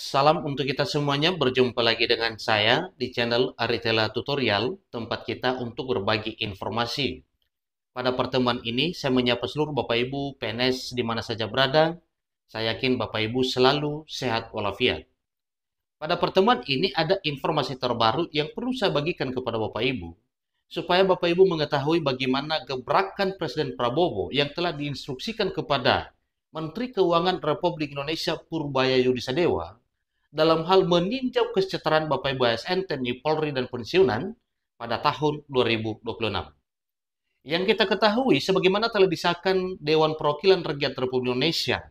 Salam untuk kita semuanya, berjumpa lagi dengan saya di channel Aritela Tutorial, tempat kita untuk berbagi informasi. Pada pertemuan ini, saya menyapa seluruh Bapak Ibu PNS di mana saja berada. Saya yakin Bapak Ibu selalu sehat walafiat. Pada pertemuan ini ada informasi terbaru yang perlu saya bagikan kepada Bapak Ibu, supaya Bapak Ibu mengetahui bagaimana gebrakan Presiden Prabowo yang telah diinstruksikan kepada Menteri Keuangan Republik Indonesia Purbaya Yudisadewa dalam hal meninjau kesejahteraan Bapak Ibu ASN, TNI, Polri, dan pensiunan pada tahun 2026. Yang kita ketahui, sebagaimana telah disahkan Dewan Perwakilan Rakyat Republik Indonesia,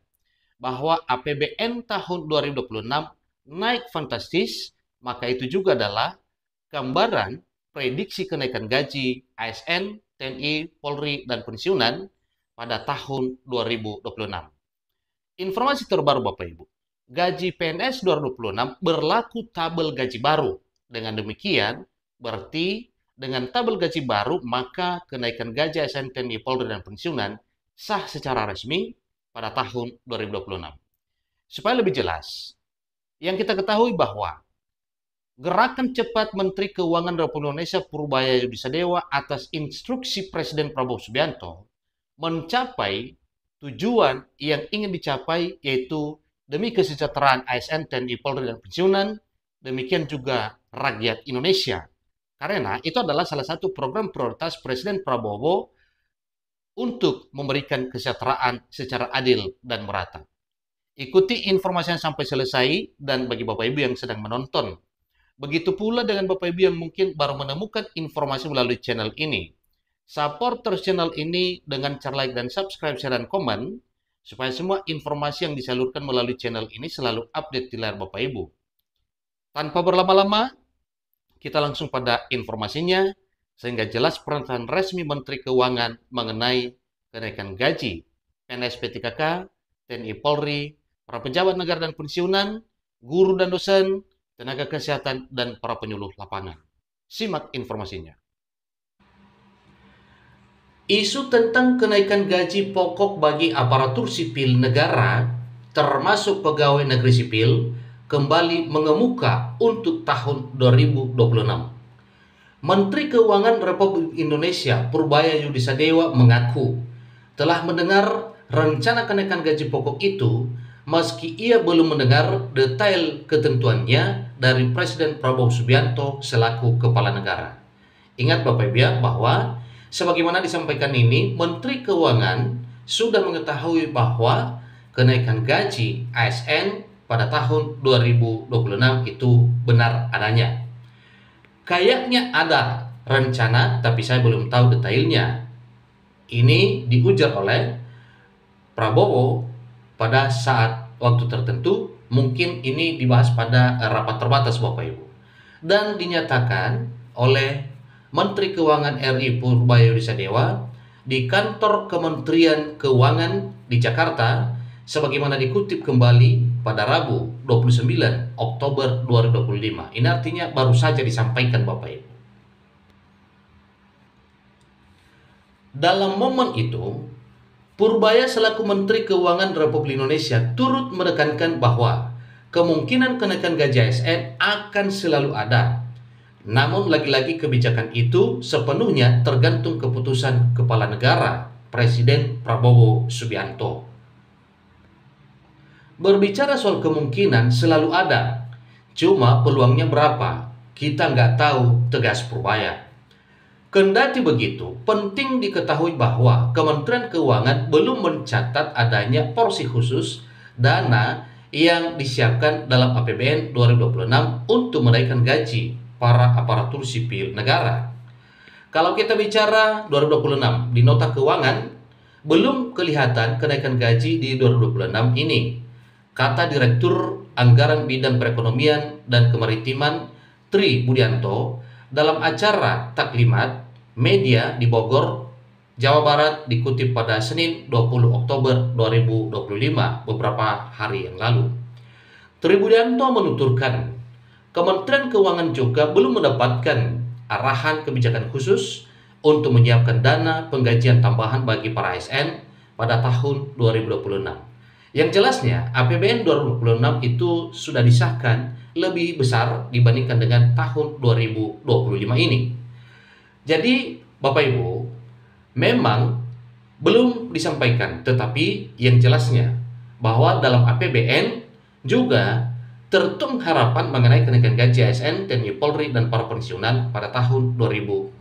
bahwa APBN tahun 2026 naik fantastis, maka itu juga adalah gambaran prediksi kenaikan gaji ASN, TNI, Polri, dan pensiunan pada tahun 2026. Informasi terbaru Bapak Ibu, gaji PNS 2026 berlaku tabel gaji baru. Dengan demikian, berarti dengan tabel gaji baru, maka kenaikan gaji ASN, TNI, Polri, dan pensiunan sah secara resmi pada tahun 2026. Supaya lebih jelas, yang kita ketahui bahwa gerakan cepat Menteri Keuangan Republik Indonesia Purbaya Yudisadewa atas instruksi Presiden Prabowo Subianto mencapai tujuan yang ingin dicapai, yaitu demi kesejahteraan ASN, TNI, Polri, dan pensiunan, demikian juga rakyat Indonesia. Karena itu adalah salah satu program prioritas Presiden Prabowo untuk memberikan kesejahteraan secara adil dan merata. Ikuti informasinya sampai selesai, dan bagi Bapak Ibu yang sedang menonton, begitu pula dengan Bapak Ibu yang mungkin baru menemukan informasi melalui channel ini, support terus channel ini dengan cara like dan subscribe, share, dan komen, supaya semua informasi yang disalurkan melalui channel ini selalu update di layar Bapak Ibu. Tanpa berlama-lama, kita langsung pada informasinya, sehingga jelas pernyataan resmi Menteri Keuangan mengenai kenaikan gaji PNS P3K, TNI Polri, para pejabat negara dan pensiunan, guru dan dosen, tenaga kesehatan, dan para penyuluh lapangan. Simak informasinya. Isu tentang kenaikan gaji pokok bagi aparatur sipil negara, termasuk pegawai negeri sipil, kembali mengemuka untuk tahun 2026. Menteri Keuangan Republik Indonesia Purbaya Yudisadewa mengaku telah mendengar rencana kenaikan gaji pokok itu, meski ia belum mendengar detail ketentuannya dari Presiden Prabowo Subianto selaku Kepala Negara. Ingat Bapak Ibu ya, bahwa sebagaimana disampaikan ini, Menteri Keuangan sudah mengetahui bahwa kenaikan gaji ASN pada tahun 2026 itu benar adanya. Kayaknya ada rencana, tapi saya belum tahu detailnya. Ini diujar oleh Prabowo pada saat waktu tertentu, mungkin ini dibahas pada rapat terbatas Bapak Ibu. Dan dinyatakan oleh Menteri Keuangan RI Purbaya Yudisadewa di kantor Kementerian Keuangan di Jakarta, sebagaimana dikutip kembali pada Rabu 29 Oktober 2025. Ini artinya baru saja disampaikan Bapak Ibu. Dalam momen itu, Purbaya selaku Menteri Keuangan Republik Indonesia turut menekankan bahwa kemungkinan kenaikan gaji ASN akan selalu ada. Namun lagi-lagi kebijakan itu sepenuhnya tergantung keputusan Kepala Negara, Presiden Prabowo Subianto. Berbicara soal kemungkinan selalu ada, cuma peluangnya berapa, kita nggak tahu, tegas Purbaya. Kendati begitu, penting diketahui bahwa Kementerian Keuangan belum mencatat adanya porsi khusus dana yang disiapkan dalam APBN 2026 untuk menaikkan gaji para aparatur sipil negara. Kalau kita bicara 2026 di nota keuangan, belum kelihatan kenaikan gaji di 2026 ini, kata Direktur Anggaran Bidang Perekonomian dan Kemaritiman Tri Budianto dalam acara Taklimat Media di Bogor, Jawa Barat, dikutip pada Senin 20 Oktober 2025, beberapa hari yang lalu. Tri Budianto menuturkan, Kementerian Keuangan juga belum mendapatkan arahan kebijakan khusus untuk menyiapkan dana penggajian tambahan bagi para ASN pada tahun 2026. Yang jelasnya, APBN 2026 itu sudah disahkan lebih besar dibandingkan dengan tahun 2025 ini. Jadi, Bapak Ibu, memang belum disampaikan, tetapi yang jelasnya bahwa dalam APBN juga tertuang harapan mengenai kenaikan gaji ASN, TNI Polri, dan para pensiunan pada tahun 2026.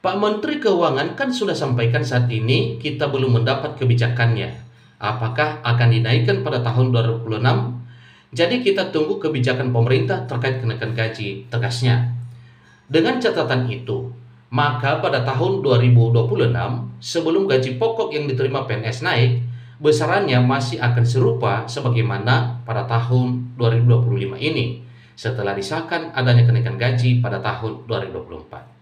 Pak Menteri Keuangan kan sudah sampaikan saat ini kita belum mendapat kebijakannya. Apakah akan dinaikkan pada tahun 2026? Jadi kita tunggu kebijakan pemerintah terkait kenaikan gaji, tegasnya. Dengan catatan itu, maka pada tahun 2026, sebelum gaji pokok yang diterima PNS naik, besarannya masih akan serupa sebagaimana pada tahun 2025 ini, setelah disahkan adanya kenaikan gaji pada tahun 2024.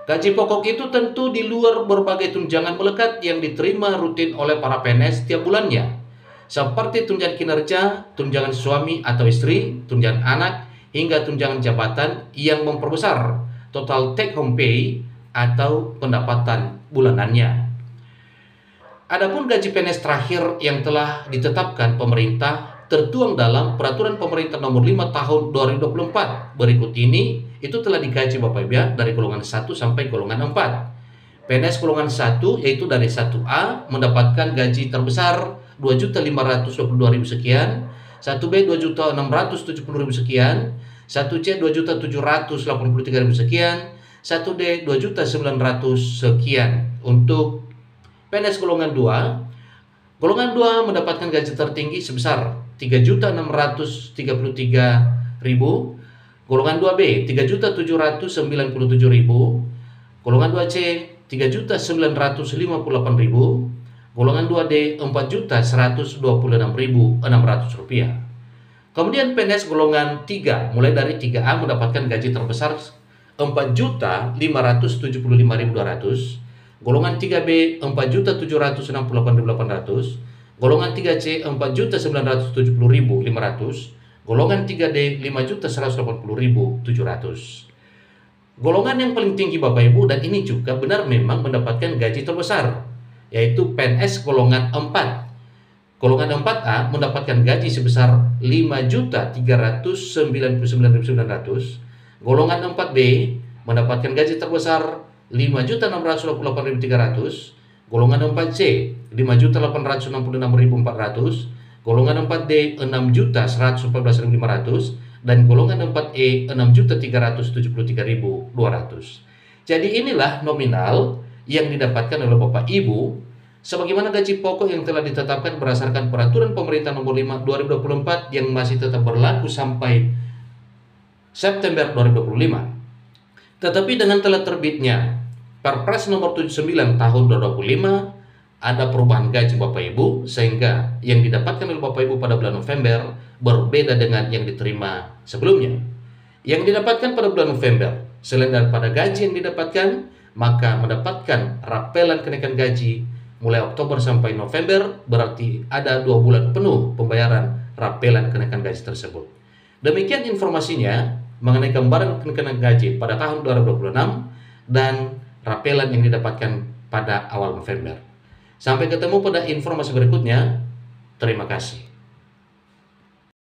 Gaji pokok itu tentu di luar berbagai tunjangan melekat yang diterima rutin oleh para PNS setiap bulannya, seperti tunjangan kinerja, tunjangan suami atau istri, tunjangan anak, hingga tunjangan jabatan yang memperbesar total take home pay atau pendapatan bulanannya. Adapun gaji PNS terakhir yang telah ditetapkan pemerintah tertuang dalam Peraturan Pemerintah Nomor 5 Tahun 2024 berikut ini itu telah digaji Bapak Ibu ya, dari golongan 1 sampai golongan 4. PNS golongan 1 yaitu dari 1A mendapatkan gaji terbesar 2.522.000 sekian, 1B 2.670.000 sekian, 1C 2.783.000 sekian, 1D 2.900 sekian. Untuk PNS golongan 2, golongan 2 mendapatkan gaji tertinggi sebesar 3.633.000, golongan 2B 3.797.000, golongan 2C 3.958.000, golongan 2D 4.126.600 rupiah. Kemudian PNS golongan 3 mulai dari 3A mendapatkan gaji terbesar 4.575.200, golongan 3B 4.768.800, golongan 3C 4.970.500, golongan 3D 5.180.700. Golongan yang paling tinggi Bapak Ibu, dan ini juga benar memang mendapatkan gaji terbesar, yaitu PNS golongan 4. Golongan 4A mendapatkan gaji sebesar 5.399.900, golongan 4B mendapatkan gaji terbesar 5.628.300, golongan 4C 5.866.400, golongan 4D 6.114.500, dan golongan 4E 6.373.200. Jadi inilah nominal yang didapatkan oleh Bapak Ibu sebagaimana gaji pokok yang telah ditetapkan berdasarkan Peraturan Pemerintah Nomor 5 2024 yang masih tetap berlaku sampai September 2025. Tetapi dengan telah terbitnya Perpres Nomor 79 Tahun 2025, ada perubahan gaji Bapak Ibu, sehingga yang didapatkan oleh Bapak Ibu pada bulan November berbeda dengan yang diterima sebelumnya. Yang didapatkan pada bulan November, selain daripada gaji yang didapatkan, maka mendapatkan rapelan kenaikan gaji mulai Oktober sampai November, berarti ada 2 bulan penuh pembayaran rapelan kenaikan gaji tersebut. Demikian informasinya mengenai gambaran kenaikan gaji pada tahun 2026 dan rapelan yang didapatkan pada awal November. Sampai ketemu pada informasi berikutnya. Terima kasih.